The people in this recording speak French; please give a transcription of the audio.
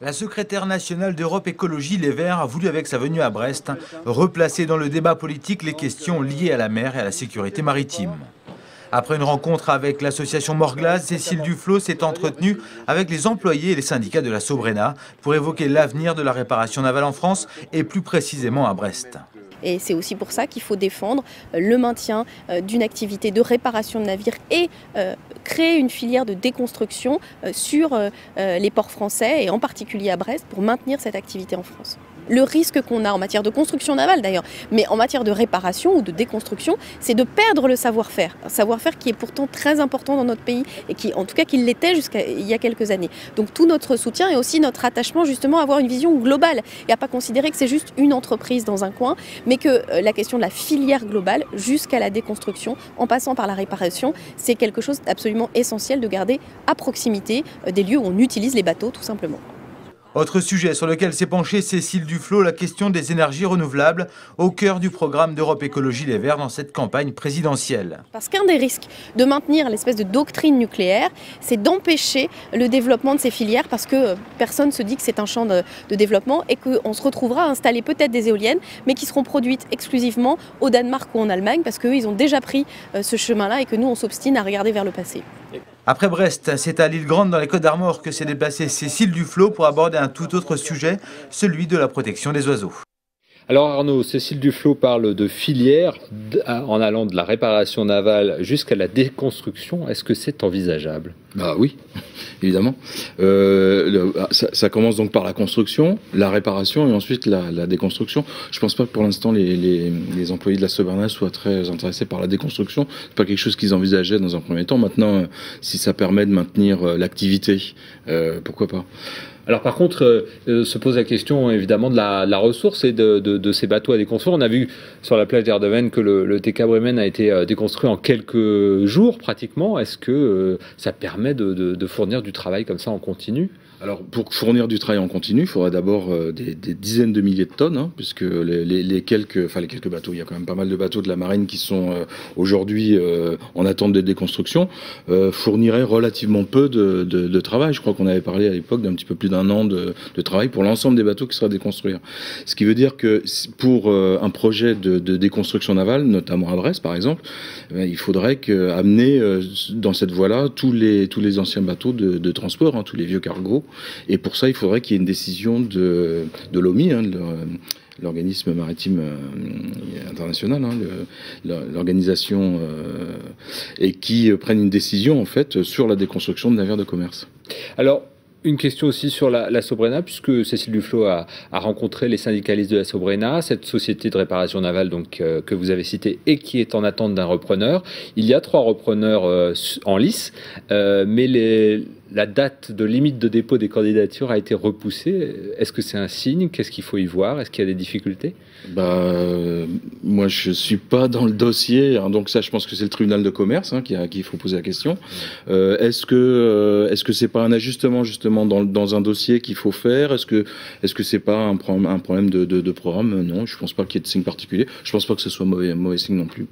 La secrétaire nationale d'Europe Écologie Les Verts a voulu, avec sa venue à Brest, replacer dans le débat politique les questions liées à la mer et à la sécurité maritime. Après une rencontre avec l'association Morglas, Cécile Duflot s'est entretenue avec les employés et les syndicats de la Sobrena pour évoquer l'avenir de la réparation navale en France et plus précisément à Brest. Et c'est aussi pour ça qu'il faut défendre le maintien d'une activité de réparation de navires et créer une filière de déconstruction sur les ports français et en particulier à Brest pour maintenir cette activité en France. Le risque qu'on a en matière de construction navale d'ailleurs, mais en matière de réparation ou de déconstruction, c'est de perdre le savoir-faire. Un savoir-faire qui est pourtant très important dans notre pays et qui, en tout cas, qui l'était jusqu'à il y a quelques années. Donc tout notre soutien et aussi notre attachement justement à avoir une vision globale et à pas considérer que c'est juste une entreprise dans un coin, mais que la question de la filière globale jusqu'à la déconstruction, en passant par la réparation, c'est quelque chose d'absolument essentiel de garder à proximité des lieux où on utilise les bateaux tout simplement. Autre sujet sur lequel s'est penchée Cécile Duflot, la question des énergies renouvelables, au cœur du programme d'Europe Écologie Les Verts dans cette campagne présidentielle. Parce qu'un des risques de maintenir l'espèce de doctrine nucléaire, c'est d'empêcher le développement de ces filières parce que personne ne se dit que c'est un champ de développement et qu'on se retrouvera à installer peut-être des éoliennes, mais qui seront produites exclusivement au Danemark ou en Allemagne parce qu'eux, ils ont déjà pris ce chemin-là et que nous, on s'obstine à regarder vers le passé. Après Brest, c'est à l'île Grande dans les Côtes-d'Armor que s'est déplacée Cécile Duflot pour aborder un tout autre sujet, celui de la protection des oiseaux. Alors Arnaud, Cécile Duflot parle de filière en allant de la réparation navale jusqu'à la déconstruction. Est-ce que c'est envisageable? Bah oui, évidemment. Ça commence donc par la construction, la réparation et ensuite la déconstruction. Je pense pas que pour l'instant les employés de la Sobrena soient très intéressés par la déconstruction. C'est pas quelque chose qu'ils envisageaient dans un premier temps. Maintenant, si ça permet de maintenir l'activité, pourquoi pas. Alors par contre, se pose la question évidemment de la ressource et de ces bateaux à déconstruire. On a vu sur la plage d'Erdeven que le TK Bremen a été déconstruit en quelques jours pratiquement. Est-ce que ça permet de fournir du travail comme ça en continu ? Alors, pour fournir du travail en continu, il faudrait d'abord des dizaines de milliers de tonnes, hein, puisque les quelques bateaux, il y a quand même pas mal de bateaux de la marine qui sont aujourd'hui en attente de déconstruction, fourniraient relativement peu de travail. Je crois qu'on avait parlé à l'époque d'un petit peu plus d'un an de travail pour l'ensemble des bateaux qui seraient à déconstruire. Ce qui veut dire que pour un projet de déconstruction navale, notamment à Brest par exemple, il faudrait amener dans cette voie-là tous les anciens bateaux de transport, hein, tous les vieux cargos. Et pour ça, il faudrait qu'il y ait une décision de l'OMI, hein, l'organisme maritime international, hein, l'organisation, et qui prenne une décision en fait sur la déconstruction de navires de commerce. Alors, une question aussi sur la Sobrena, puisque Cécile Duflot a rencontré les syndicalistes de la Sobrena, cette société de réparation navale donc, que vous avez citée et qui est en attente d'un repreneur. Il y a 3 repreneurs en lice, mais la date de limite de dépôt des candidatures a été repoussée. Est-ce que c'est un signe? Qu'est-ce qu'il faut y voir? Est-ce qu'il y a des difficultés? Moi, je suis pas dans le dossier, hein, donc ça, je pense que c'est le tribunal de commerce hein, qui faut poser la question. Est-ce que c'est pas un ajustement justement dans un dossier qu'il faut faire? Est-ce que c'est pas un problème de programme? Non, je pense pas qu'il y ait de signe particulier. Je pense pas que ce soit mauvais signe non plus.